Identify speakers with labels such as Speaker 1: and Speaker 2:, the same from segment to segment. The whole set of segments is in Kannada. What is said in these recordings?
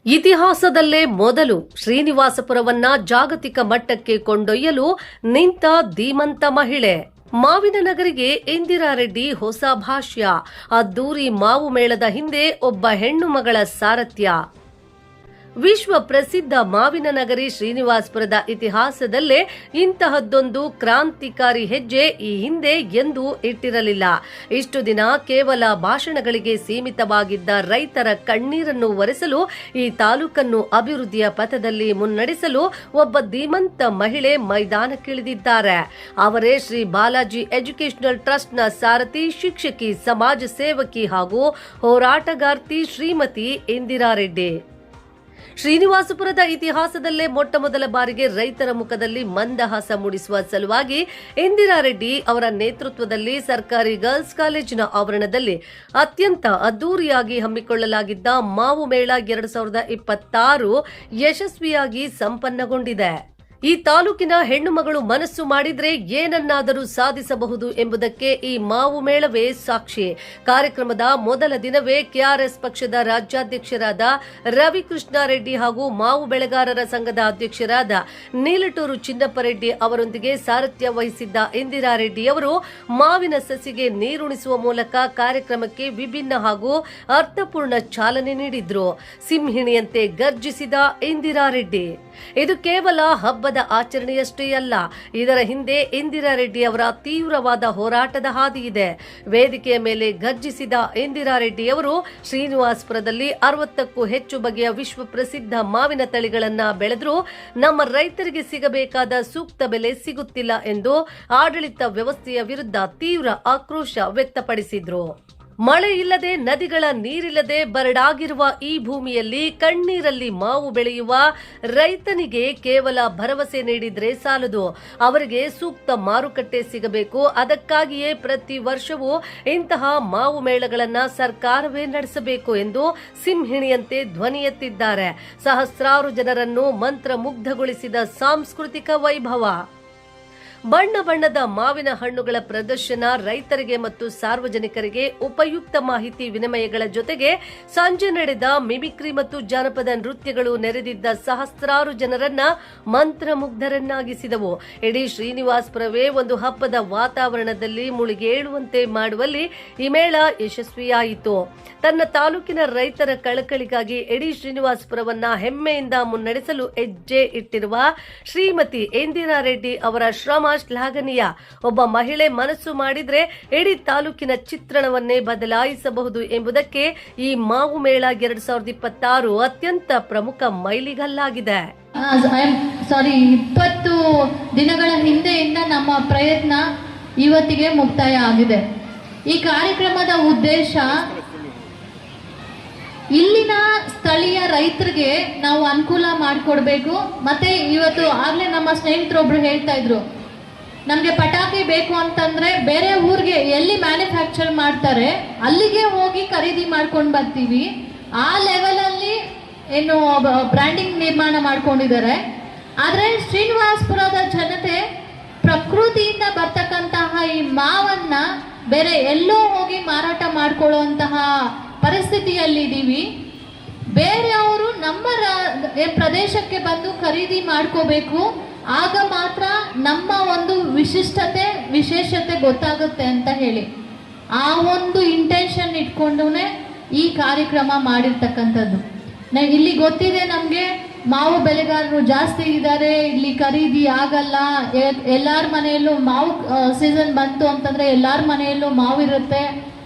Speaker 1: ಇತಿಹಾಸದಲ್ಲೇ ಮೊದಲು ಶ್ರೀನಿವಾಸಪುರವನ್ನ ಜಾಗತಿಕ ಮಟ್ಟಕ್ಕೆ ಕೊಂಡೊಯ್ಯಲು ನಿಂತ ಧೀಮಂತ ಮಹಿಳೆ. ಮಾವಿನ ನಗರಿಗೆ ಇಂದಿರಾ ರೆಡ್ಡಿ ಹೊಸ ಭಾಷ್ಯ. ಅದ್ದೂರಿ ಮಾವು ಮೇಳದ ಹಿಂದೆ ಒಬ್ಬ ಹೆಣ್ಣು ಮಗಳ ಸಾರಥ್ಯ. ವಿಶ್ವ ಪ್ರಸಿದ್ಧ ಮಾವಿನ ನಗರಿ ಶ್ರೀನಿವಾಸಪುರದ ಇತಿಹಾಸದಲ್ಲೇ ಇಂತಹದ್ದೊಂದು ಕ್ರಾಂತಿಕಾರಿ ಹೆಜ್ಜೆ ಈ ಹಿಂದೆ ಎಂದೂ ಇಟ್ಟಿರಲಿಲ್ಲ. ಇಷ್ಟು ದಿನ ಕೇವಲ ಭಾಷಣಗಳಿಗೆ ಸೀಮಿತವಾಗಿದ್ದ ರೈತರ ಕಣ್ಣೀರನ್ನು ಒರೆಸಲು, ಈ ತಾಲೂಕನ್ನು ಅಭಿವೃದ್ಧಿಯ ಪಥದಲ್ಲಿ ಮುನ್ನಡೆಸಲು ಒಬ್ಬ ಧೀಮಂತ ಮಹಿಳೆ ಮೈದಾನಕ್ಕಿಳಿದಿದ್ದಾರೆ. ಅವರೇ ಶ್ರೀ ಬಾಲಾಜಿ ಎಜುಕೇಷನಲ್ ಟ್ರಸ್ಟ್ನ ಸಾರಥಿ, ಶಿಕ್ಷಕಿ, ಸಮಾಜ ಸೇವಕಿ ಹಾಗೂ ಹೋರಾಟಗಾರ್ತಿ ಶ್ರೀಮತಿ ಇಂದಿರಾ ರೆಡ್ಡಿ. ಶ್ರೀನಿವಾಸಪುರದ ಇತಿಹಾಸದಲ್ಲೇ ಮೊಟ್ಟಮೊದಲ ಬಾರಿಗೆ ರೈತರ ಮುಖದಲ್ಲಿ ಮಂದಹಾಸ ಮೂಡಿಸುವ ಸಲುವಾಗಿ ಇಂದಿರಾ ರೆಡ್ಡಿ ಅವರ ನೇತೃತ್ವದಲ್ಲಿ ಸರ್ಕಾರಿ ಗರ್ಲ್ಸ್ ಕಾಲೇಜಿನ ಆವರಣದಲ್ಲಿ ಅತ್ಯಂತ ಅದ್ದೂರಿಯಾಗಿ ಹಮ್ಮಿಕೊಳ್ಳಲಾಗಿದ್ದ ಮಾವು ಮೇಳ 2026 ಯಶಸ್ವಿಯಾಗಿ ಸಂಪನ್ನಗೊಂಡಿದೆ. ಈ ತಾಲೂಕಿನ ಹೆಣ್ಣು ಮಗಳು ಮನಸ್ಸು ಮಾಡಿದ್ರೆ ಏನನ್ನಾದರೂ ಸಾಧಿಸಬಹುದು ಎಂಬುದಕ್ಕೆ ಈ ಮಾವು ಮೇಳವೇ ಸಾಕ್ಷಿ. ಕಾರ್ಯಕ್ರಮದ ಮೊದಲ ದಿನವೇ ಕೆಆರ್ಎಸ್ ಪಕ್ಷದ ರಾಜ್ಯಾಧ್ಯಕ್ಷರಾದ ರವಿಕೃಷ್ಣ ರೆಡ್ಡಿ ಹಾಗೂ ಮಾವು ಬೆಳೆಗಾರರ ಸಂಘದ ಅಧ್ಯಕ್ಷರಾದ ನೀಲಟೂರು ಚಿನ್ನಪ್ಪ ರೆಡ್ಡಿ ಅವರೊಂದಿಗೆ ಸಾರಥ್ಯ ವಹಿಸಿದ್ದ ಇಂದಿರಾ ರೆಡ್ಡಿ ಅವರು ಮಾವಿನ ಸಸಿಗೆ ನೀರುಣಿಸುವ ಮೂಲಕ ಕಾರ್ಯಕ್ರಮಕ್ಕೆ ವಿಭಿನ್ನ ಹಾಗೂ ಅರ್ಥಪೂರ್ಣ ಚಾಲನೆ ನೀಡಿದ್ರು. ಸಿಂಹಿಣಿಯಂತೆ ಗರ್ಜಿಸಿದ ಇಂದಿರಾ ರೆಡ್ಡಿ. ಇದು ಕೇವಲ ಹಬ್ಬದ ಆಚರಣೆಯಷ್ಟೇ ಅಲ್ಲ, ಇದರ ಹಿಂದೆ ಇಂದಿರಾ ರೆಡ್ಡಿ ಅವರ ತೀವ್ರವಾದ ಹೋರಾಟದ ಹಾದಿ ಇದೆ. ವೇದಿಕೆಯ ಮೇಲೆ ಗರ್ಜಿಸಿದ ಇಂದಿರಾ ರೆಡ್ಡಿ ಅವರು ಶ್ರೀನಿವಾಸಪುರದಲ್ಲಿ 60ಕ್ಕೂ ಹೆಚ್ಚು ಬಗೆಯ ವಿಶ್ವ ಪ್ರಸಿದ್ಧ ಮಾವಿನ ತಳಿಗಳನ್ನ ಬೆಳೆದರೂ ನಮ್ಮ ರೈತರಿಗೆ ಸಿಗಬೇಕಾದ ಸೂಕ್ತ ಬೆಲೆ ಸಿಗುತ್ತಿಲ್ಲ ಎಂದು ಆಡಳಿತ ವ್ಯವಸ್ಥೆಯ ವಿರುದ್ಧ ತೀವ್ರ ಆಕ್ರೋಶ ವ್ಯಕ್ತಪಡಿಸಿದ್ರು. ಮಳೆ ಇಲ್ಲದೆ, ನದಿಗಳ ನೀರಿಲ್ಲದೆ ಬರಡಾಗಿರುವ ಈ ಭೂಮಿಯಲ್ಲಿ ಕಣ್ಣೀರಲ್ಲಿ ಮಾವು ಬೆಳೆಯುವ ರೈತನಿಗೆ ಕೇವಲ ಭರವಸೆ ನೀಡಿದ್ರೆ ಸಾಲದು, ಅವರಿಗೆ ಸೂಕ್ತ ಮಾರುಕಟ್ಟೆ ಸಿಗಬೇಕು. ಅದಕ್ಕಾಗಿಯೇ ಪ್ರತಿ ವರ್ಷವೂ ಇಂತಹ ಮಾವು ಮೇಳಗಳನ್ನ ಸರ್ಕಾರವೇ ನಡೆಸಬೇಕು ಎಂದು ಸಿಂಹಿಣಿಯಂತೆ ಧ್ವನಿ ಎತ್ತಿದ್ದಾರೆ. ಸಹಸ್ರಾರು ಜನರನ್ನು ಮಂತ್ರಮುಗ್ಧಗೊಳಿಸಿದ ಸಾಂಸ್ಕೃತಿಕ ವೈಭವ. ಬಣ್ಣ ಬಣ್ಣದ ಮಾವಿನ ಹಣ್ಣುಗಳ ಪ್ರದರ್ಶನ, ರೈತರಿಗೆ ಮತ್ತು ಸಾರ್ವಜನಿಕರಿಗೆ ಉಪಯುಕ್ತ ಮಾಹಿತಿ ವಿನಿಮಯಗಳ ಜೊತೆಗೆ ಸಂಜೆ ನಡೆದ ಮಿಮಿಕ್ರಿ ಮತ್ತು ಜಾನಪದ ನೃತ್ಯಗಳು ನೆರೆದಿದ್ದ ಸಹಸ್ರಾರು ಜನರನ್ನ ಮಂತ್ರಮುಗ್ಧರನ್ನಾಗಿಸಿದವು. ಇಡೀ ಶ್ರೀನಿವಾಸಪುರವೇ ಒಂದು ಹಬ್ಬದ ವಾತಾವರಣದಲ್ಲಿ ಮುಳುಗೇಳುವಂತೆ ಮಾಡುವಲ್ಲಿ ಈ ಮೇಳ ಯಶಸ್ವಿಯಾಯಿತು. ತನ್ನ ತಾಲೂಕಿನ ರೈತರ ಕಳಕಳಿಗಾಗಿ ಇಡೀ ಶ್ರೀನಿವಾಸಪುರವನ್ನ ಹೆಮ್ಮೆಯಿಂದ ಮುನ್ನಡೆಸಲು ಹೆಜ್ಜೆ ಇಟ್ಟಿರುವ ಶ್ರೀಮತಿ ಇಂದಿರಾ ರೆಡ್ಡಿ ಅವರ ಶ್ರಮ ಶ್ಲಾಘನೀಯ. ಒಬ್ಬ ಮಹಿಳೆ ಮನಸ್ಸು ಮಾಡಿದ್ರೆ ಇಡೀ ತಾಲೂಕಿನ ಚಿತ್ರಣವನ್ನೇ ಬದಲಾಯಿಸಬಹುದು ಎಂಬುದಕ್ಕೆ ಈ ಮಾವು ಮೇಳ 2026 ಅತ್ಯಂತ ಪ್ರಮುಖ ಮೈಲಿಗಲ್ಲಾಗಿದೆ.
Speaker 2: 20 ದಿನಗಳ ಹಿಂದೆಯಿಂದ ನಮ್ಮ ಪ್ರಯತ್ನ ಇವತ್ತಿಗೆ ಮುಕ್ತಾಯ ಆಗಿದೆ. ಈ ಕಾರ್ಯಕ್ರಮದ ಉದ್ದೇಶ ಇಲ್ಲಿನ ಸ್ಥಳೀಯ ರೈತರಿಗೆ ನಾವು ಅನುಕೂಲ ಮಾಡಿಕೊಡ್ಬೇಕು. ಮತ್ತೆ ಇವತ್ತು ಆಗ್ಲೇ ನಮ್ಮ ಸ್ನೇಹಿತರೊಬ್ರು ಹೇಳ್ತಾ ಇದ್ರು, ನಮಗೆ ಪಟಾಕಿ ಬೇಕು ಅಂತಂದ್ರೆ ಬೇರೆ ಊರಿಗೆ ಎಲ್ಲಿ ಮ್ಯಾನುಫ್ಯಾಕ್ಚರ್ ಮಾಡ್ತಾರೆ ಅಲ್ಲಿಗೆ ಹೋಗಿ ಖರೀದಿ ಮಾಡ್ಕೊಂಡು ಬರ್ತೀವಿ. ಆ ಲೆವೆಲಲ್ಲಿ ಏನು ಬ್ರ್ಯಾಂಡಿಂಗ್ ನಿರ್ಮಾಣ ಮಾಡ್ಕೊಂಡಿದ್ದಾರೆ. ಆದರೆ ಶ್ರೀನಿವಾಸಪುರದ ಜನತೆ ಪ್ರಕೃತಿಯಿಂದ ಬರ್ತಕ್ಕಂತಹ ಈ ಮಾವನ್ನ ಬೇರೆ ಎಲ್ಲೋ ಹೋಗಿ ಮಾರಾಟ ಮಾಡ್ಕೊಳ್ಳುವಂತಹ ಪರಿಸ್ಥಿತಿಯಲ್ಲಿದ್ದೀವಿ. ಬೇರೆಯವರು ನಮ್ಮ ಪ್ರದೇಶಕ್ಕೆ ಬಂದು ಖರೀದಿ ಮಾಡ್ಕೋಬೇಕು. ಆಗ ಮಾತ್ರ ನಮ್ಮ ಒಂದು ವಿಶೇಷತೆ ಗೊತ್ತಾಗುತ್ತೆ ಅಂತ ಹೇಳಿ ಆ ಒಂದು ಇಂಟೆನ್ಷನ್ ಇಟ್ಕೊಂಡೇ ಈ ಕಾರ್ಯಕ್ರಮ ಮಾಡಿರ್ತಕ್ಕಂಥದ್ದು. ಇಲ್ಲಿ ಗೊತ್ತಿದೆ ನಮಗೆ, ಮಾವು ಬೆಳೆಗಾರರು ಜಾಸ್ತಿ ಇದ್ದಾರೆ, ಇಲ್ಲಿ ಖರೀದಿ ಆಗಲ್ಲ. ಎಲ್ಲರ ಮನೆಯಲ್ಲೂ ಮಾವು ಸೀಸನ್ ಬಂತು ಅಂತಂದ್ರೆ ಎಲ್ಲರ ಮನೆಯಲ್ಲೂ ಮಾವು ಇರುತ್ತೆ.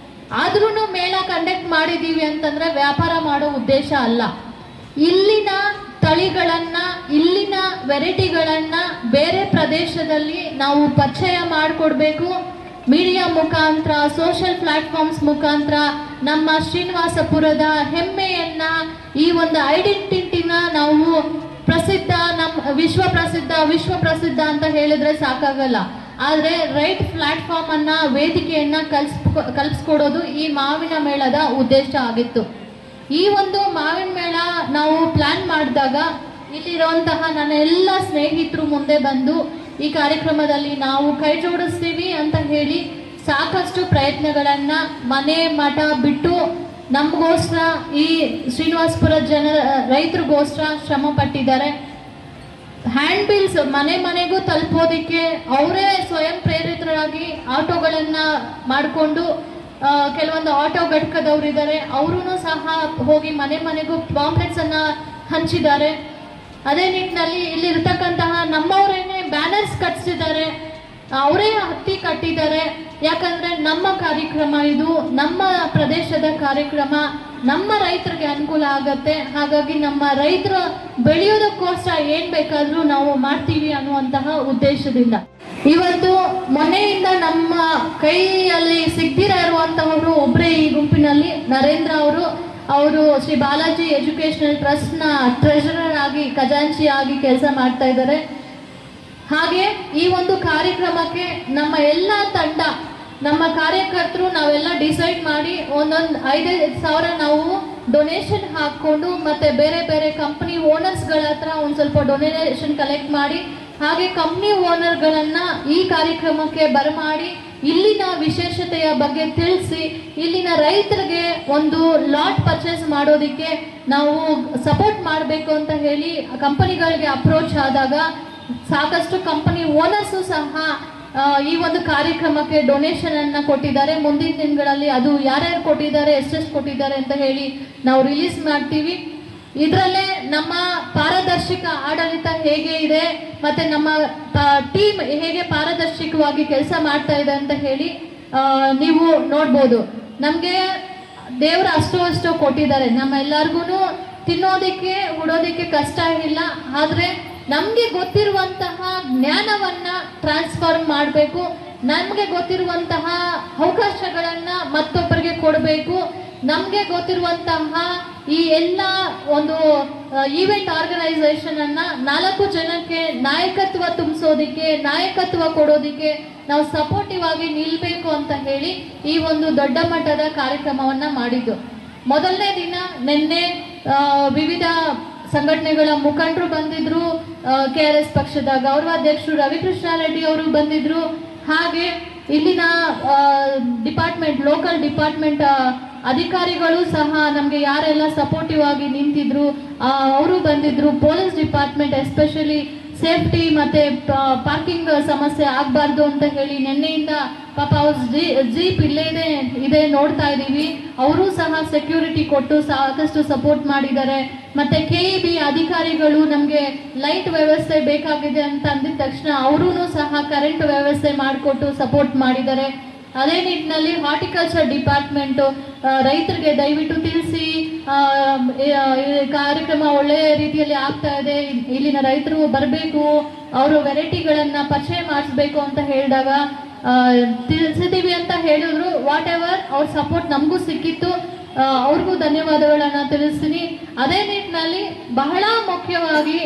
Speaker 2: ಆದ್ರೂ ಮೇಳ ಕಂಡಕ್ಟ್ ಮಾಡಿದೀವಿ ಅಂತಂದ್ರೆ ವ್ಯಾಪಾರ ಮಾಡೋ ಉದ್ದೇಶ ಅಲ್ಲ. ಇಲ್ಲಿನ ತಳಿಗಳನ್ನ, ಇಲ್ಲಿನ ವೆರೈಟಿಗಳನ್ನ ಬೇರೆ ಪ್ರದೇಶದಲ್ಲಿ ನಾವು ಪರಿಚಯ ಮಾಡಿಕೊಡ್ಬೇಕು. ಮೀಡಿಯಾ ಮುಖಾಂತರ, ಸೋಷಿಯಲ್ ಪ್ಲಾಟ್ಫಾರ್ಮ್ಸ್ ಮುಖಾಂತರ ನಮ್ಮ ಶ್ರೀನಿವಾಸಪುರದ ಹೆಮ್ಮೆಯನ್ನ, ಈ ಒಂದು ಐಡೆಂಟಿಟಿನ ನಾವು ಪ್ರಸಿದ್ಧ, ನಮ್ಮ ವಿಶ್ವ ಪ್ರಸಿದ್ಧ ಅಂತ ಹೇಳಿದ್ರೆ ಸಾಕಾಗಲ್ಲ. ಆದರೆ ರೈಟ್ ಪ್ಲಾಟ್ಫಾರ್ಮ್ ಅನ್ನ, ವೇದಿಕೆಯನ್ನ ಕಲ್ಪಿಸ್ಕೊಡೋದು ಈ ಮಾವಿನ ಮೇಳದ ಉದ್ದೇಶ ಆಗಿತ್ತು. ಈ ಒಂದು ಮಾವಿನ ಮೇಳ ನಾವು ಪ್ಲಾನ್ ಮಾಡಿದಾಗ ಇಲ್ಲಿರುವಂತಹ ನನ್ನ ಎಲ್ಲ ಸ್ನೇಹಿತರು ಮುಂದೆ ಬಂದು ಈ ಕಾರ್ಯಕ್ರಮದಲ್ಲಿ ನಾವು ಕೈ ಜೋಡಿಸ್ತೀವಿ ಅಂತ ಹೇಳಿ ಸಾಕಷ್ಟು ಪ್ರಯತ್ನಗಳನ್ನ ಮನೆ ಮಠ ಬಿಟ್ಟು ನಮಗೋಸ್ಕರ ಈ ಶ್ರೀನಿವಾಸಪುರ ರೈತರಿಗೋಸ್ಕರ ಶ್ರಮ ಪಟ್ಟಿದ್ದಾರೆ. ಹ್ಯಾಂಡ್ ಬಿಲ್ಸ್ ಮನೆ ಮನೆಗೂ ತಲುಪೋದಕ್ಕೆ ಅವರೇ ಸ್ವಯಂ ಪ್ರೇರಿತರಾಗಿ ಆಟೋಗಳನ್ನು ಮಾಡಿಕೊಂಡು ಕೆಲವೊಂದು ಆಟೋ ಘಟಕದವರಿದ್ದಾರೆ, ಅವರು ಸಹ ಹೋಗಿ ಮನೆ ಮನೆಗೂ ಪಾಂಪ್ಲೆಟ್ಸ್ ಅನ್ನ ಹಂಚಿದ್ದಾರೆ. ಅದೇ ನಿಟ್ಟಿನಲ್ಲಿ ಇಲ್ಲಿರ್ತಕ್ಕಂತಹ ನಮ್ಮವರೇನೆ ಬ್ಯಾನರ್ಸ್ ಕಟ್ಸಿದ್ದಾರೆ, ಅವರೇ ಹತ್ತಿ ಕಟ್ಟಿದ್ದಾರೆ. ಯಾಕಂದ್ರೆ ನಮ್ಮ ಕಾರ್ಯಕ್ರಮ ಇದು, ನಮ್ಮ ಪ್ರದೇಶದ ಕಾರ್ಯಕ್ರಮ, ನಮ್ಮ ರೈತರಿಗೆ ಅನುಕೂಲ ಆಗತ್ತೆ. ಹಾಗಾಗಿ ನಮ್ಮ ರೈತರು ಬೆಳೆಯೋದಕ್ಕೋಸ್ಕರ ಏನ್ ಬೇಕಾದ್ರೂ ನಾವು ಮಾಡ್ತೀವಿ ಅನ್ನುವಂತಹ ಉದ್ದೇಶದಿಂದ ಇವತ್ತು ಮೊನ್ನೆಯಿಂದ ನಮ್ಮ ಕೈಯಲ್ಲಿ ಸಿಗ್ದಿರ ಇರುವಂತಹವರು ಒಬ್ಬರೇ ಈ ಗುಂಪಿನಲ್ಲಿ ನರೇಂದ್ರ ಅವರು ಶ್ರೀ ಬಾಲಾಜಿ ಎಜುಕೇಶನಲ್ ಟ್ರಸ್ಟ್ ನ ಟ್ರೆಷರರ್ ಆಗಿ ಖಜಾಂಚಿ ಆಗಿ ಕೆಲಸ ಮಾಡ್ತಾ ಇದ್ದಾರೆ. ಹಾಗೆ ಈ ಒಂದು ಕಾರ್ಯಕ್ರಮಕ್ಕೆ ನಮ್ಮ ಎಲ್ಲ ತಂಡ, ನಮ್ಮ ಕಾರ್ಯಕರ್ತರು ನಾವೆಲ್ಲ ಡಿಸೈಡ್ ಮಾಡಿ ಒಂದೊಂದು 5,000 ನಾವು ಡೊನೇಷನ್ ಹಾಕೊಂಡು ಮತ್ತೆ ಬೇರೆ ಬೇರೆ ಕಂಪನಿ ಓನರ್ಸ್ಗಳ ಹತ್ರ ಒಂದು ಸ್ವಲ್ಪ ಡೊನೇಷನ್ ಕಲೆಕ್ಟ್ ಮಾಡಿ, ಹಾಗೆ ಕಂಪ್ನಿ ಓನರ್ಗಳನ್ನ ಈ ಕಾರ್ಯಕ್ರಮಕ್ಕೆ ಬರಮಾಡಿ ಇಲ್ಲಿನ ವಿಶೇಷತೆಯ ಬಗ್ಗೆ ತಿಳಿಸಿ ಇಲ್ಲಿನ ರೈತರಿಗೆ ಒಂದು ಲಾಟ್ ಪರ್ಚೇಸ್ ಮಾಡೋದಕ್ಕೆ ನಾವು ಸಪೋರ್ಟ್ ಮಾಡಬೇಕು ಅಂತ ಹೇಳಿ ಕಂಪನಿಗಳಿಗೆ ಅಪ್ರೋಚ್ ಆದಾಗ ಸಾಕಷ್ಟು ಕಂಪನಿ ಓನರ್ಸು ಸಹ ಈ ಒಂದು ಕಾರ್ಯಕ್ರಮಕ್ಕೆ ಡೊನೇಷನ್ ಅನ್ನ ಕೊಟ್ಟಿದ್ದಾರೆ. ಮುಂದಿನ ದಿನಗಳಲ್ಲಿ ಅದು ಯಾರ್ಯಾರು ಕೊಟ್ಟಿದ್ದಾರೆ, ಎಷ್ಟೆಷ್ಟು ಕೊಟ್ಟಿದ್ದಾರೆ ಅಂತ ಹೇಳಿ ನಾವು ರಿಲೀಸ್ ಮಾಡ್ತೀವಿ. ಇದರಲ್ಲೇ ನಮ್ಮ ಪಾರದರ್ಶಕ ಆಡಳಿತ ಹೇಗೆ ಇದೆ ಮತ್ತೆ ನಮ್ಮ ಟೀಮ್ ಹೇಗೆ ಪಾರದರ್ಶಕವಾಗಿ ಕೆಲಸ ಮಾಡ್ತಾ ಇದೆ ಅಂತ ಹೇಳಿ ನೀವು ನೋಡ್ಬೋದು. ನಮಗೆ ದೇವರು ಅಷ್ಟು ಕೊಟ್ಟಿದ್ದಾರೆ, ನಮ್ಮ ಎಲ್ಲರಿಗೂ ತಿನ್ನೋದಕ್ಕೆ ಉಡೋದಕ್ಕೆ ಕಷ್ಟ ಇಲ್ಲ. ಆದ್ರೆ ನಮ್ಗೆ ಗೊತ್ತಿರುವಂತಹ ಜ್ಞಾನವನ್ನ ಟ್ರಾನ್ಸ್ಫರ್ ಮಾಡಬೇಕು, ನಮ್ಗೆ ಗೊತ್ತಿರುವಂತಹ ಅವಕಾಶಗಳನ್ನ ಮತ್ತೊಬ್ಬರಿಗೆ ಕೊಡಬೇಕು. ನಮ್ಗೆ ಗೊತ್ತಿರುವಂತಹ ಈ ಎಲ್ಲ ಒಂದು ಈವೆಂಟ್ ಆರ್ಗನೈಸೇಷನ್ ಅನ್ನ 4 ಜನಕ್ಕೆ ನಾಯಕತ್ವ ತುಂಬಿಸೋದಿಕ್ಕೆ, ನಾಯಕತ್ವ ಕೊಡೋದಿಕ್ಕೆ ನಾವು ಸಪೋರ್ಟಿವ್ ಆಗಿ ನಿಲ್ಬೇಕು ಅಂತ ಹೇಳಿ ಈ ಒಂದು ದೊಡ್ಡ ಮಟ್ಟದ ಕಾರ್ಯಕ್ರಮವನ್ನ ಮಾಡಿದ್ದು. ಮೊದಲನೇ ದಿನ ನಿನ್ನೆ ವಿವಿಧ ಸಂಘಟನೆಗಳ ಮುಖಂಡರು ಬಂದಿದ್ರು, KRS ಪಕ್ಷದ ಗೌರವಾಧ್ಯಕ್ಷರು ರವಿಕೃಷ್ಣ ರೆಡ್ಡಿ ಅವರು ಬಂದಿದ್ರು, ಹಾಗೆ ಇಲ್ಲಿನ ಡಿಪಾರ್ಟ್ಮೆಂಟ್ ಲೋಕಲ್ ಡಿಪಾರ್ಟ್ಮೆಂಟ್ ಅಧಿಕಾರಿಗಳು ಸಹ ನಮಗೆ ಯಾರೆಲ್ಲ ಸಪೋರ್ಟಿವ್ ಆಗಿ ನಿಂತಿದ್ರು ಅವರು ಬಂದಿದ್ರು. ಪೊಲೀಸ್ ಡಿಪಾರ್ಟ್ಮೆಂಟ್ ಎಸ್ಪೆಷಲಿ ಸೇಫ್ಟಿ ಮತ್ತೆ ಪಾರ್ಕಿಂಗ್ ಸಮಸ್ಯೆ ಆಗಬಾರ್ದು ಅಂತ ಹೇಳಿ ನಿನ್ನೆಯಿಂದ ಪಾಪ ಅವ್ರ ಜೀಪ್ ಇಲ್ಲೇ ಇದೆ ನೋಡ್ತಾ ಇದ್ದೀವಿ, ಅವರು ಸಹ ಸೆಕ್ಯೂರಿಟಿ ಕೊಟ್ಟು ಸಾಕಷ್ಟು ಸಪೋರ್ಟ್ ಮಾಡಿದ್ದಾರೆ. ಮತ್ತೆ KEB ಅಧಿಕಾರಿಗಳು ನಮಗೆ ಲೈಟ್ ವ್ಯವಸ್ಥೆ ಬೇಕಾಗಿದೆ ಅಂತ ಅಂದಿದ ತಕ್ಷಣ ಅವರೂ ಸಹ ಕರೆಂಟ್ ವ್ಯವಸ್ಥೆ ಮಾಡಿಕೊಟ್ಟು ಸಪೋರ್ಟ್ ಮಾಡಿದ್ದಾರೆ. ಅದೇ ನಿಟ್ಟಿನಲ್ಲಿ ಹಾರ್ಟಿಕಲ್ಚರ್ ಡಿಪಾರ್ಟ್ಮೆಂಟು ರೈತರಿಗೆ ದಯವಿಟ್ಟು ತಿಳಿಸಿ ಕಾರ್ಯಕ್ರಮ ಒಳ್ಳೆಯ ರೀತಿಯಲ್ಲಿ ಆಗ್ತಾ ಇದೆ, ಇಲ್ಲಿನ ರೈತರು ಬರಬೇಕು, ಅವರು ವೆರೈಟಿಗಳನ್ನ ಪರಿಚಯ ಮಾಡಿಸ್ಬೇಕು ಅಂತ ಹೇಳಿದಾಗ ತಿಳಿಸಿದೀವಿ ಅಂತ ಹೇಳಿದ್ರು. ವಾಟ್ ಎವರ್ ಅವ್ರ ಸಪೋರ್ಟ್ ನಮಗೂ ಸಿಕ್ಕಿತ್ತು, ಅವ್ರಿಗೂ ಧನ್ಯವಾದಗಳನ್ನ ತಿಳಿಸ್ತೀನಿ. ಅದೇ ನಿಟ್ಟಿನಲ್ಲಿ ಬಹಳ ಮುಖ್ಯವಾಗಿ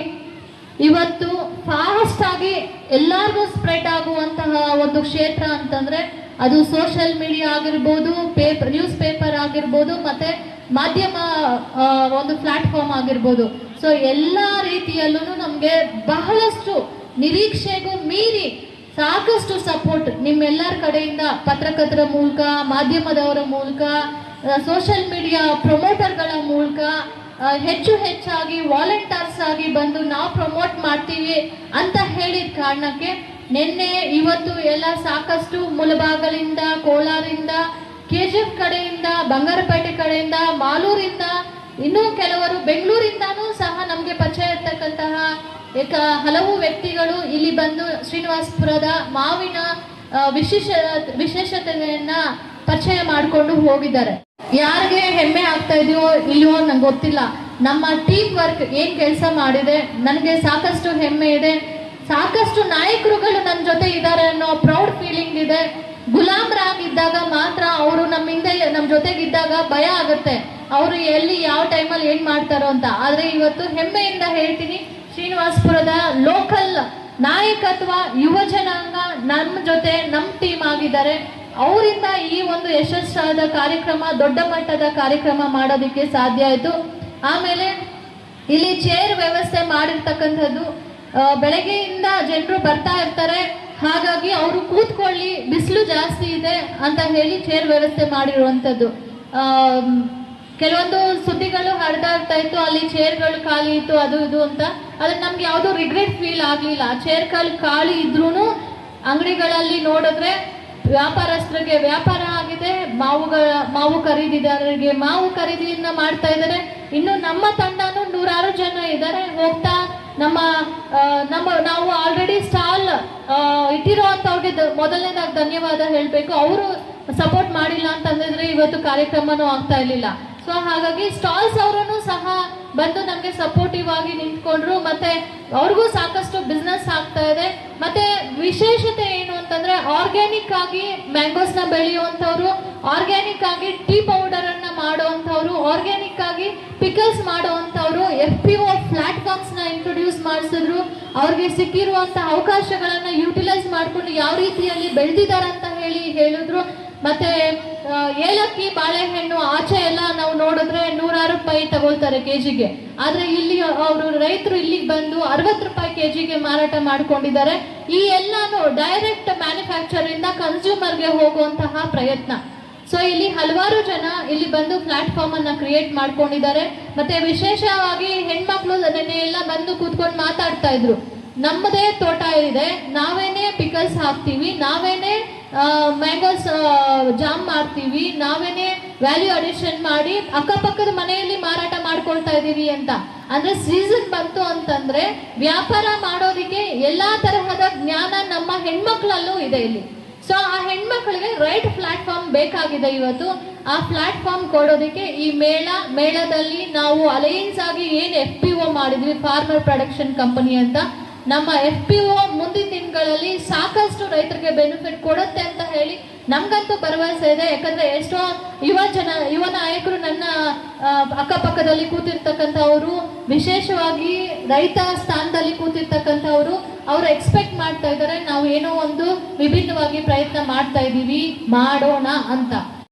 Speaker 2: ಇವತ್ತು ಫಾಸ್ಟ್ ಆಗಿ ಎಲ್ಲರಿಗೂ ಸ್ಪ್ರೆಡ್ ಆಗುವಂತಹ ಒಂದು ಕ್ಷೇತ್ರ ಅಂತಂದ್ರೆ ಅದು ಸೋಷಿಯಲ್ ಮೀಡಿಯಾ ಆಗಿರ್ಬೋದು, ನ್ಯೂಸ್ ಪೇಪರ್ ಆಗಿರ್ಬೋದು, ಮತ್ತೆ ಮಾಧ್ಯಮ ಒಂದು ಪ್ಲಾಟ್ಫಾರ್ಮ್ ಆಗಿರ್ಬೋದು. ಸೊ ಎಲ್ಲ ರೀತಿಯಲ್ಲೂ ನಮಗೆ ಬಹಳಷ್ಟು ನಿರೀಕ್ಷೆಗೂ ಮೀರಿ ಸಾಕಷ್ಟು ಸಪೋರ್ಟ್ ನಿಮ್ಮೆಲ್ಲರ ಕಡೆಯಿಂದ, ಪತ್ರಕರ್ತರ ಮೂಲಕ, ಮಾಧ್ಯಮದವರ ಮೂಲಕ, ಸೋಷಿಯಲ್ ಮೀಡಿಯಾ ಪ್ರಮೋಟರ್ಗಳ ಮೂಲಕ ಹೆಚ್ಚಾಗಿ ವಾಲಂಟಿಯರ್ಸ್ ಆಗಿ ಬಂದು ನಾವು ಪ್ರಮೋಟ್ ಮಾಡ್ತೀವಿ ಅಂತ ಹೇಳಿದ ಕಾರಣಕ್ಕೆ ನಿನ್ನೆ ಇವತ್ತು ಎಲ್ಲ ಸಾಕಷ್ಟು ಮುಳಬಾಗಲಿಂದ, ಕೋಲಾರಿಂದ, KGF ಕಡೆಯಿಂದ, ಬಂಗಾರಪೇಟೆ ಕಡೆಯಿಂದ, ಮಾಲೂರಿಂದ, ಇನ್ನೂ ಕೆಲವರು ಬೆಂಗಳೂರಿಂದಾನೂ ಸಹ ನಮಗೆ ಪರಿಚಯ ಇರ್ತಕ್ಕಂತಹ ಹಲವು ವ್ಯಕ್ತಿಗಳು ಇಲ್ಲಿ ಬಂದು ಶ್ರೀನಿವಾಸಪುರದ ಮಾವಿನ ವಿಶೇಷತೆಯನ್ನ ಪರಿಚಯ ಮಾಡಿಕೊಂಡು ಹೋಗಿದ್ದಾರೆ. ಯಾರಿಗೆ ಹೆಮ್ಮೆ ಆಗ್ತಾ ಇದೆಯೋ ಇಲ್ವೋ ನಂಗೆ ಗೊತ್ತಿಲ್ಲ, ನಮ್ಮ ಟೀಮ್ ವರ್ಕ್ ಏನ್ ಕೆಲಸ ಮಾಡಿದೆ ನನಗೆ ಸಾಕಷ್ಟು ಹೆಮ್ಮೆ ಇದೆ. ಸಾಕಷ್ಟು ನಾಯಕರುಗಳು ನನ್ನ ಜೊತೆ ಇದ್ದಾರೆ ಅನ್ನೋ ಪ್ರೌಡ್ ಫೀಲಿಂಗ್ ಇದೆ. ಗುಲಾಮರಾಗಿದ್ದಾಗ ಮಾತ್ರ ಅವರು ನಮ್ಮ ಜೊತೆಗಿದ್ದಾಗ ಭಯ ಆಗುತ್ತೆ, ಅವರು ಎಲ್ಲಿ ಯಾವ ಟೈಮಲ್ಲಿ ಏನ್ ಮಾಡ್ತಾರೋ ಅಂತ. ಆದ್ರೆ ಇವತ್ತು ಹೆಮ್ಮೆಯಿಂದ ಹೇಳ್ತೀನಿ, ಶ್ರೀನಿವಾಸಪುರದ ಲೋಕಲ್ ನಾಯಕತ್ವ, ಯುವ ಜನಾಂಗ ನಮ್ಮ ಜೊತೆ ನಮ್ಮ ಟೀಮ್ ಆಗಿದ್ದಾರೆ. ಅವರಿಂದ ಈ ಒಂದು ಯಶಸ್ಸಾದ ಕಾರ್ಯಕ್ರಮ, ದೊಡ್ಡ ಮಟ್ಟದ ಕಾರ್ಯಕ್ರಮ ಮಾಡೋದಕ್ಕೆ ಸಾಧ್ಯ ಆಯಿತು. ಆಮೇಲೆ ಇಲ್ಲಿ ಚೇರ್ ವ್ಯವಸ್ಥೆ ಮಾಡಿರ್ತಕ್ಕಂಥದ್ದು, ಬೆಳಗ್ಗೆಯಿಂದ ಜನರು ಬರ್ತಾ ಇರ್ತಾರೆ, ಹಾಗಾಗಿ ಅವರು ಕೂತ್ಕೊಳ್ಳಿ, ಬಿಸಿಲು ಜಾಸ್ತಿ ಇದೆ ಅಂತ ಹೇಳಿ ಚೇರ್ ವ್ಯವಸ್ಥೆ ಮಾಡಿರುವಂಥದ್ದು. ಕೆಲವೊಂದು ಸುದ್ದಿಗಳು ಹರಿದಾಡ್ತಾ ಇತ್ತು, ಅಲ್ಲಿ ಚೇರ್ಗಳು ಖಾಲಿ ಇತ್ತು ಅದು ಇದು ಅಂತ. ಆದ್ರೆ ನಮ್ಗೆ ಯಾವುದು ರಿಗ್ರೆಟ್ ಫೀಲ್ ಆಗ್ಲಿಲ್ಲ. ಚೇರ್ಗಳು ಖಾಲಿ ಇದ್ರೂನು ಅಂಗಡಿಗಳಲ್ಲಿ ನೋಡಿದ್ರೆ ವ್ಯಾಪಾರಸ್ಥರಿಗೆ ವ್ಯಾಪಾರ ಆಗಿದೆ, ಮಾವು ಖರೀದಿದಾರರಿಗೆ ಮಾವು ಖರೀದಿಯನ್ನ ಮಾಡ್ತಾ ಇದ್ದಾರೆ. ಇನ್ನು ನಮ್ಮ ತಂಡನೂ 100 ಜನ ಇದ್ದಾರೆ ಹೋಗ್ತಾ. ನಾವು ಆಲ್ರೆಡಿ ಸ್ಟಾಲ್ ಇಟ್ಟಿರುವಂತವ್ರಿಗೆ ಮೊದಲನೇದಾಗಿ ಧನ್ಯವಾದ ಹೇಳಬೇಕು. ಅವರು ಸಪೋರ್ಟ್ ಮಾಡಿಲ್ಲ ಅಂತಂದಿದ್ರೆ ಇವತ್ತು ಕಾರ್ಯಕ್ರಮನೂ ಆಗ್ತಾ ಇರ್ಲಿಲ್ಲ. ಸೊ ಹಾಗಾಗಿ ಸ್ಟಾಲ್ಸ್ ಅವರನ್ನು ಸಹ ಬಂದು ನಮಗೆ ಸಪೋರ್ಟಿವ್ ಆಗಿ ನಿಂತ್ಕೊಂಡ್ರು. ಮತ್ತೆ ಅವ್ರಿಗೂ ಸಾಕಷ್ಟು ಬಿಸ್ನೆಸ್ ಆಗ್ತಾ ಇದೆ. ಮತ್ತೆ ವಿಶೇಷತೆ ಏನು ಅಂತಂದ್ರೆ ಆರ್ಗ್ಯಾನಿಕ್ ಆಗಿ ಮ್ಯಾಂಗೋಸ್ ನ ಬೆಳೆಯುವಂತವ್ರು, ಆರ್ಗ್ಯಾನಿಕ್ ಆಗಿ ಟೀ ಪೌಡರ್ ಅನ್ನ ಮಾಡುವಂತವ್ರು, ಆರ್ಗ್ಯಾನಿಕ್ ಆಗಿ ಪಿಕಲ್ಸ್ ಮಾಡುವಂತವ್ರು FPO ಪ್ಲಾಟ್ಫಾರ್ಮ್ಸ್ ನ ಇಂಟ್ರೊಡ್ಯೂಸ್ ಮಾಡಿಸಿದ್ರು. ಅವ್ರಿಗೆ ಸಿಕ್ಕಿರುವಂತಹ ಅವಕಾಶಗಳನ್ನ ಯುಟಿಲೈಸ್ ಮಾಡ್ಕೊಂಡು ಯಾವ ರೀತಿಯಲ್ಲಿ ಬೆಳೆದಿದ್ದಾರೆ ಅಂತ ಹೇಳಿದ್ರು. ಮತ್ತೆ ಏಲಕ್ಕಿ, ಬಾಳೆಹಣ್ಣು ಆಚೆ ಎಲ್ಲ ನಾವು ನೋಡಿದ್ರೆ 100 ರೂಪಾಯಿ ತಗೊಳ್ತಾರೆ ಕೆಜಿಗೆ. ಆದ್ರೆ ಇಲ್ಲಿ ಅವರು ರೈತರು ಇಲ್ಲಿಗೆ ಬಂದು 60 ರೂಪಾಯಿ ಕೆಜಿಗೆ ಮಾರಾಟ ಮಾಡ್ಕೊಂಡಿದ್ದಾರೆ. ಈ ಎಲ್ಲಾನು ಡೈರೆಕ್ಟ್ ಮ್ಯಾನುಫ್ಯಾಕ್ಚರ್ ಇಂದ ಕನ್ಸ್ಯೂಮರ್ಗೆ ಹೋಗುವಂತಹ ಪ್ರಯತ್ನ. ಸೊ ಇಲ್ಲಿ ಹಲವಾರು ಜನ ಇಲ್ಲಿ ಬಂದು ಪ್ಲಾಟ್ಫಾರ್ಮ್ ಅನ್ನ ಕ್ರಿಯೇಟ್ ಮಾಡ್ಕೊಂಡಿದ್ದಾರೆ. ಮತ್ತೆ ವಿಶೇಷವಾಗಿ ಹೆಣ್ಮಕ್ಳು ನೆನ್ನೆ ಎಲ್ಲ ಬಂದು ಕೂತ್ಕೊಂಡು ಮಾತಾಡ್ತಾ ಇದ್ರು. ನಮ್ಮದೇ ತೋಟ ಇದೆ, ನಾವೇನೇ ಪಿಕಲ್ಸ್ ಹಾಕ್ತೀವಿ, ನಾವೇನೇ ಮ್ಯಾಂಗೋಸ್ ಜಾಮ್ ಮಾಡ್ತೀವಿ, ನಾವೇನೇ ವ್ಯಾಲ್ಯೂ ಅಡಿಷನ್ ಮಾಡಿ ಅಕ್ಕಪಕ್ಕದ ಮನೆಯಲ್ಲಿ ಮಾರಾಟ ಮಾಡ್ಕೊಳ್ತಾ ಇದೀವಿ ಅಂತ. ಅಂದ್ರೆ ಸೀಸನ್ ಬಂತು ಅಂತಂದ್ರೆ ವ್ಯಾಪಾರ ಮಾಡೋದಿಕ್ಕೆ ಎಲ್ಲಾ ತರಹದ ಜ್ಞಾನ ನಮ್ಮ ಹೆಣ್ಮಕ್ಳಲ್ಲೂ ಇದೆ ಇಲ್ಲಿ. ಸೊ ಆ ಹೆಣ್ಮಕ್ಳಿಗೆ ರೈಟ್ ಪ್ಲಾಟ್ಫಾರ್ಮ್ ಬೇಕಾಗಿದೆ ಇವತ್ತು. ಆ ಪ್ಲಾಟ್ಫಾರ್ಮ್ ಕೊಡೋದಕ್ಕೆ ಈ ಮೇಳದಲ್ಲಿ ನಾವು ಅಲೈನ್ಸ್ ಆಗಿ ಏನು FPO ಮಾಡಿದ್ವಿ, ಫಾರ್ಮರ್ ಪ್ರೊಡಕ್ಷನ್ ಕಂಪನಿ ಅಂತ. ನಮ್ಮ FPO ಮುಂದಿನ ದಿನಗಳಲ್ಲಿ ಸಾಕಷ್ಟು ರೈತರಿಗೆ ಬೆನಿಫಿಟ್ ಕೊಡುತ್ತೆ ಅಂತ ಹೇಳಿ ನಮ್ಗಂತೂ ಭರವಸೆ ಇದೆ. ಯಾಕಂದ್ರೆ ಎಷ್ಟೋ ಯುವ ನಾಯಕರು ನನ್ನ ಅಕ್ಕಪಕ್ಕದಲ್ಲಿ ಕೂತಿರ್ತಕ್ಕಂಥವ್ರು, ವಿಶೇಷವಾಗಿ ರೈತ ಸ್ಥಾನದಲ್ಲಿ ಕೂತಿರ್ತಕ್ಕಂಥವ್ರು, ಅವರು ಎಕ್ಸ್ಪೆಕ್ಟ್ ಮಾಡ್ತಾ ಇದ್ದಾರೆ ನಾವು ಏನೋ ಒಂದು ವಿಭಿನ್ನವಾಗಿ ಪ್ರಯತ್ನ ಮಾಡ್ತಾ ಇದ್ದೀವಿ, ಮಾಡೋಣ ಅಂತ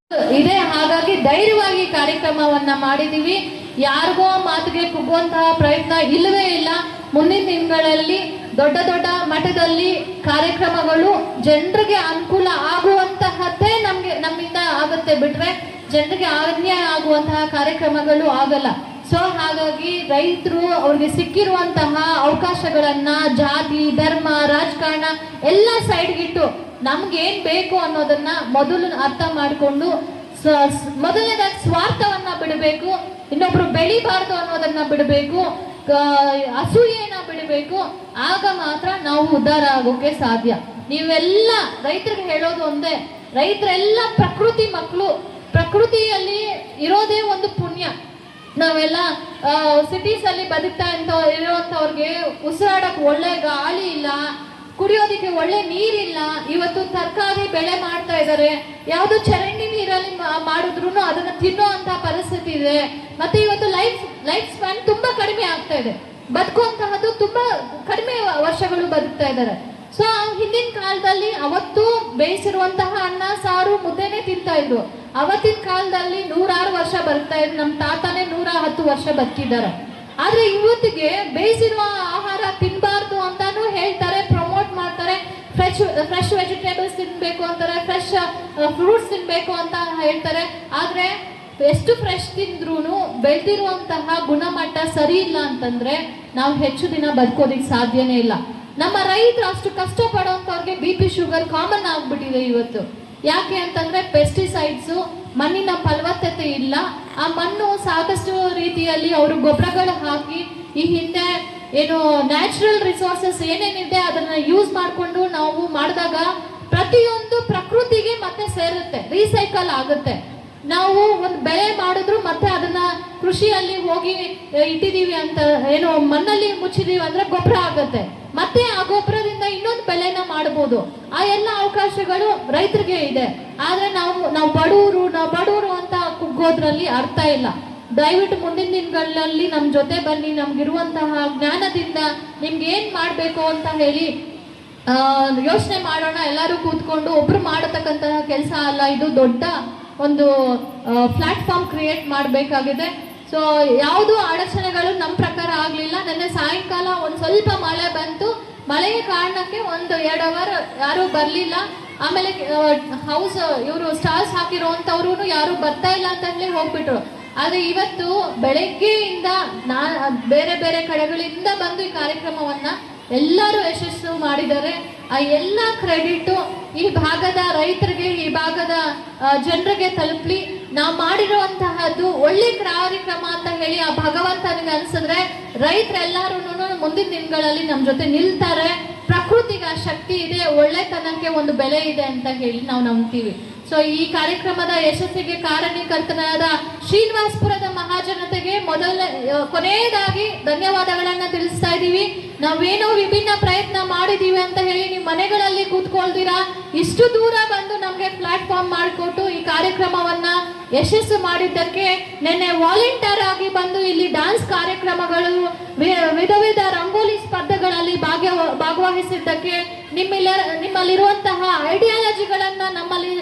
Speaker 2: ಇದೆ. ಹಾಗಾಗಿ ಧೈರ್ಯವಾಗಿ ಕಾರ್ಯಕ್ರಮವನ್ನ ಮಾಡಿದೀವಿ. ಯಾರಿಗೋ ಮಾತಿಗೆ ಕುಗ್ಗುವಂತಹ ಪ್ರಯತ್ನ ಇಲ್ಲವೇ ಇಲ್ಲ. ಮುಂದಿನ ದಿನಗಳಲ್ಲಿ ದೊಡ್ಡ ದೊಡ್ಡ ಮಟ್ಟದಲ್ಲಿ ಕಾರ್ಯಕ್ರಮಗಳು ಜನರಿಗೆ ಅನುಕೂಲ ಆಗುವಂತಹದ್ದೇ ನಮ್ಮಿಂದ ಆಗುತ್ತೆ ಬಿಟ್ರೆ ಜನರಿಗೆ ಅನ್ಯಾಯ ಆಗುವಂತಹ ಕಾರ್ಯಕ್ರಮಗಳು ಆಗಲ್ಲ. ಸೊ ಹಾಗಾಗಿ ರೈತರು ಅವ್ರಿಗೆ ಸಿಕ್ಕಿರುವಂತಹ ಅವಕಾಶಗಳನ್ನ ಜಾತಿ, ಧರ್ಮ, ರಾಜಕಾರಣ ಎಲ್ಲ ಸೈಡ್ಗಿಟ್ಟು ನಮ್ಗೇನ್ ಬೇಕು ಅನ್ನೋದನ್ನ ಮೊದಲು ಅರ್ಥ ಮಾಡಿಕೊಂಡು ಮೊದಲನೇದಾಗಿ ಸ್ವಾರ್ಥವನ್ನ ಬಿಡಬೇಕು, ಇನ್ನೊಬ್ರು ಬೆಳಿಬಾರ್ದು ಅನ್ನೋದನ್ನ ಬಿಡಬೇಕು, ಅಸೂಯೆನ ಬಿಡಬೇಕು. ಆಗ ಮಾತ್ರ ನಾವು ಉದ್ಧಾರ ಆಗೋಕೆ ಸಾಧ್ಯ. ನೀವೆಲ್ಲ ರೈತರಿಗೆ ಹೇಳೋದು ಒಂದೇ, ರೈತರೆಲ್ಲ ಪ್ರಕೃತಿ ಮಕ್ಕಳು. ಪ್ರಕೃತಿಯಲ್ಲಿ ಇರೋದೇ ಒಂದು ಪುಣ್ಯ. ನಾವೆಲ್ಲ ಸಿಟೀಸ್ ಅಲ್ಲಿ ಬದುಕ್ತಾ ಇರುವಂತವ್ರಿಗೆ ಉಸಿರಾಡಕ್ ಒಳ್ಳೆ ಗಾಳಿ ಇಲ್ಲ, ಕುಡಿಯೋದಿಕ್ಕೆ ಒಳ್ಳೆ ನೀರಿಲ್ಲ. ಇವತ್ತು ತರಕಾರಿ ಬೆಳೆ ಮಾಡ್ತಾ ಇದ್ದಾರೆ, ಯಾವ್ದು ಚರಂಡಿ ನೀರಲ್ಲಿ ಮಾಡಿದ್ರು ಅದನ್ನ ತಿನ್ನೋ ಅಂತ ಪರಿಸ್ಥಿತಿ ಇದೆ. ಮತ್ತೆ ಇವತ್ತು ಲೈಫ್ ಸ್ಪ್ಯಾನ್ ತುಂಬಾ ಕಡಿಮೆ ಆಗ್ತಾ ಇದೆ, ಬದುಕುವಂತಹದ್ದು ತುಂಬಾ ಕಡಿಮೆ ವರ್ಷಗಳು ಬದುಕ್ತಾ ಇದ್ದಾರೆ. ಸೊ ಹಿಂದಿನ ಕಾಲದಲ್ಲಿ ಅವತ್ತು ಬೇಯಿಸಿರುವಂತಹ ಅನ್ನ ಸಾರು ಮುದ್ದೆನೆ ತಿಂತಾ ಇದ್ರು. ಅವತ್ತಿನ ಕಾಲದಲ್ಲಿ 106 ವರ್ಷ ಬದುಕ್ತಾ ಇದ್ರು. ನಮ್ಮ ತಾತನೇ 110 ವರ್ಷ ಬದುಕಿದ್ದಾರೆ. ಆದ್ರೆ ಇವತ್ತಿಗೆ ಬೇಯಿಸಿರುವ ಆಹಾರ ತಿನ್ಬಾರ್ದು ಅಂತಾನು ಹೇಳ್ತಾರೆ, ಪ್ರಮೋಟ್ ಮಾಡ್ತಾರೆ. ಫ್ರೆಶ್ ವೆಜಿಟೇಬಲ್ಸ್ ತಿನ್ಬೇಕು ಅಂತಾರೆ, ಫ್ರೆಶ್ ಫ್ರೂಟ್ಸ್ ತಿನ್ಬೇಕು ಅಂತ ಹೇಳ್ತಾರೆ. ಆದ್ರೆ ಎಷ್ಟು ಫ್ರೆಶ್ ತಿಂದ್ರೂ ಬೆಳೆದಿರುವಂತಹ ಗುಣಮಟ್ಟ ಸರಿ ಇಲ್ಲ ಅಂತಂದ್ರೆ ನಾವು ಹೆಚ್ಚು ದಿನ ಬದುಕೋದಿಕ್ ಸಾಧ್ಯನೇ ಇಲ್ಲ. ನಮ್ಮ ರೈತರು ಅಷ್ಟು ಕಷ್ಟ ಪಡುವಂತವ್ರಿಗೆ BP ಶುಗರ್ ಕಾಮನ್ ಆಗ್ಬಿಟ್ಟಿದೆ ಇವತ್ತು. ಯಾಕೆ ಅಂತಂದ್ರೆ ಪೆಸ್ಟಿಸೈಡ್ಸ್, ಮಣ್ಣಿನ ಫಲವತ್ತತೆ ಇಲ್ಲ. ಆ ಮಣ್ಣು ಸಾಕಷ್ಟು ರೀತಿಯಲ್ಲಿ ಅವರು ಗೊಬ್ಬರಗಳು ಹಾಕಿ ಈ ಹಿಂದೆ ಏನು ನ್ಯಾಚುರಲ್ ರಿಸೋರ್ಸಸ್ ಏನೇನಿದೆ ಅದನ್ನ ಯೂಸ್ ಮಾಡಿಕೊಂಡು ನಾವು ಮಾಡಿದಾಗ ಪ್ರತಿಯೊಂದು ಪ್ರಕೃತಿಗೆ ಮತ್ತೆ ಸೇರುತ್ತೆ, ರೀಸೈಕಲ್ ಆಗುತ್ತೆ. ನಾವು ಒಂದು ಬೆಳೆ ಮಾಡಿದ್ರು ಮತ್ತೆ ಅದನ್ನ ಕೃಷಿಯಲ್ಲಿ ಹೋಗಿ ಇಟ್ಟಿದೀವಿ ಅಂತ ಏನೋ ಮಣ್ಣಲ್ಲಿ ಮುಚ್ಚಿದೀವಿ ಅಂದ್ರೆ ಗೊಬ್ಬರ ಆಗುತ್ತೆ, ಮತ್ತೆ ಆ ಗೊಬ್ಬರದಿಂದ ಇನ್ನೊಂದು ಬೆಳೆನ ಮಾಡಬಹುದು. ಆ ಎಲ್ಲ ಅವಕಾಶಗಳು ರೈತರಿಗೆ ಇದೆ. ಆದ್ರೆ ನಾವು ಬಡವರು ಅಂತ ಕುಗ್ಗೋದ್ರಲ್ಲಿ ಅರ್ಥ ಇಲ್ಲ. ದಯವಿಟ್ಟು ಮುಂದಿನ ದಿನಗಳಲ್ಲಿ ನಮ್ ಜೊತೆ ಬನ್ನಿ, ನಮ್ಗಿರುವಂತಹ ಜ್ಞಾನದಿಂದ ನಿಮ್ಗೆ ಏನ್ ಮಾಡ್ಬೇಕು ಅಂತ ಹೇಳಿ ಯೋಚನೆ ಮಾಡೋಣ. ಎಲ್ಲರೂ ಕೂತ್ಕೊಂಡು ಒಬ್ರು ಮಾಡತಕ್ಕಂತಹ ಕೆಲಸ ಅಲ್ಲ ಇದು, ದೊಡ್ಡ ಒಂದು ಪ್ಲಾಟ್ಫಾರ್ಮ್ ಕ್ರಿಯೇಟ್ ಮಾಡಬೇಕಾಗಿದೆ. ಸೊ ಯಾವುದು ಅಡಚಣೆಗಳು ನಮ್ಮ ಪ್ರಕಾರ ಆಗಲಿಲ್ಲ. ನಿನ್ನೆ ಸಾಯಂಕಾಲ ಒಂದು ಸ್ವಲ್ಪ ಮಳೆ ಬಂತು, ಮಳೆಯ ಕಾರಣಕ್ಕೆ 1-2 ಅವರ್ ಯಾರು ಬರಲಿಲ್ಲ. ಆಮೇಲೆ ಹೌಸ್ ಇವರು ಸ್ಟಾಲ್ಸ್ ಹಾಕಿರುವಂತವ್ರು ಯಾರು ಬರ್ತಾ ಇಲ್ಲ ಅಂತ ಹೇಳಿ ಹೋಗ್ಬಿಟ್ರು. ಆದರೆ ಇವತ್ತು ಬೆಳಗ್ಗೆಯಿಂದ ಬೇರೆ ಬೇರೆ ಕಡೆಗಳಿಂದ ಬಂದು ಈ ಕಾರ್ಯಕ್ರಮವನ್ನ ಎಲ್ಲರೂ ಯಶಸ್ಸು ಮಾಡಿದ್ದಾರೆ. ಆ ಎಲ್ಲ ಕ್ರೆಡಿಟು ಈ ಭಾಗದ ರೈತರಿಗೆ, ಈ ಭಾಗದ ಜನರಿಗೆ ತಲುಪಲಿ. ನಾವು ಮಾಡಿರುವಂತಹದ್ದು ಒಳ್ಳೆ ಕಾರ್ಯಕ್ರಮ ಅಂತ ಹೇಳಿ ಆ ಭಗವಂತನಿಗೆ ಅನ್ಸಿದ್ರೆ ರೈತರೆಲ್ಲರೂ ಮುಂದಿನ ದಿನಗಳಲ್ಲಿ ನಮ್ಮ ಜೊತೆ ನಿಲ್ತಾರೆ. ಪ್ರಕೃತಿಗೆ ಆ ಶಕ್ತಿ ಇದೆ, ಒಳ್ಳೆತನಕ್ಕೆ ಒಂದು ಬೆಲೆ ಇದೆ ಅಂತ ಹೇಳಿ ನಾವು ನಂಬ್ತೀವಿ. ಸೊ ಈ ಕಾರ್ಯಕ್ರಮದ ಯಶಸ್ಸಿಗೆ ಕಾರಣೀಕರ್ತನಾದ ಶ್ರೀನಿವಾಸಪುರದ ಮಹಾಜನತೆಗೆ ಕೊನೆಯದಾಗಿ ಧನ್ಯವಾದಗಳನ್ನ ತಿಳಿಸ್ತಾ ಇದ್ದೀವಿ. ನಾವೇನೋ ವಿಭಿನ್ನ ಪ್ರಯತ್ನ ಮಾಡಿದೀವಿ ಅಂತ ಹೇಳಿ ನಿಮ್ಮ ಮನೆಗಳಲ್ಲಿ ಕೂತ್ಕೊಳ್ದಿರಾ ಇಷ್ಟು ದೂರ ಬಂದು ನಮ್ಗೆ ಪ್ಲಾಟ್ಫಾರ್ಮ್ ಮಾಡಿಕೊಟ್ಟು ಈ ಕಾರ್ಯಕ್ರಮವನ್ನ ಯಶಸ್ಸು ಮಾಡಿದ್ದಕ್ಕೆ, ನಿನ್ನೆ ವಾಲಂಟಿಯರ್ ಆಗಿ ಬಂದು ಇಲ್ಲಿ ಡಾನ್ಸ್ ಕಾರ್ಯಕ್ರಮಗಳು, ವಿಧ ವಿಧ ರಂಗೋಲಿ ಸ್ಪರ್ಧೆಗಳಲ್ಲಿ ಭಾಗವಹಿಸಿದ್ದಕ್ಕೆ, ನಿಮ್ಮಲ್ಲಿರುವಂತಹ ಐಡಿಯಾಲಜಿಗಳನ್ನ ನಮ್ಮಲ್ಲಿ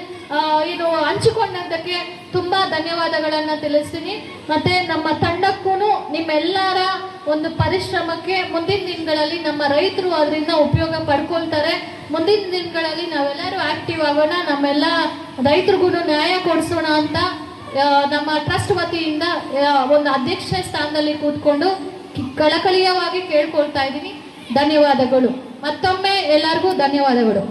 Speaker 2: ಹಂಚಿಕೊಂಡದ್ದಕ್ಕೆ ತುಂಬಾ ಧನ್ಯವಾದಗಳನ್ನ ತಿಳಿಸ್ತೀನಿ. ಮತ್ತೆ ನಮ್ಮ ತಂಡಕ್ಕೂ ನಿಮ್ಮೆಲ್ಲರ ಒಂದು ಪರಿಶ್ರಮಕ್ಕೆ ಮುಂದಿನ ದಿನಗಳಲ್ಲಿ ನಮ್ಮ ರೈತರು ಅದರಿಂದ ಉಪಯೋಗ ಪಡ್ಕೊಳ್ತಾರೆ. ಮುಂದಿನ ದಿನಗಳಲ್ಲಿ ನಾವೆಲ್ಲರೂ ಆಕ್ಟಿವ್ ಆಗೋಣ, ನಮ್ಮೆಲ್ಲ ರೈತರಿಗೂ ನ್ಯಾಯ ಕೊಡಿಸೋಣ ಅಂತ ನಮ್ಮ ಟ್ರಸ್ಟ್ ವತಿಯಿಂದ ಒಂದು ಅಧ್ಯಕ್ಷ ಸ್ಥಾನದಲ್ಲಿ ಕೂತ್ಕೊಂಡು ಕಳಕಳಿಯವಾಗಿ ಕೇಳ್ಕೊಳ್ತಾ ಇದ್ದೀನಿ. ಧನ್ಯವಾದಗಳು. ಮತ್ತೊಮ್ಮೆ ಎಲ್ಲರಿಗೂ ಧನ್ಯವಾದಗಳು.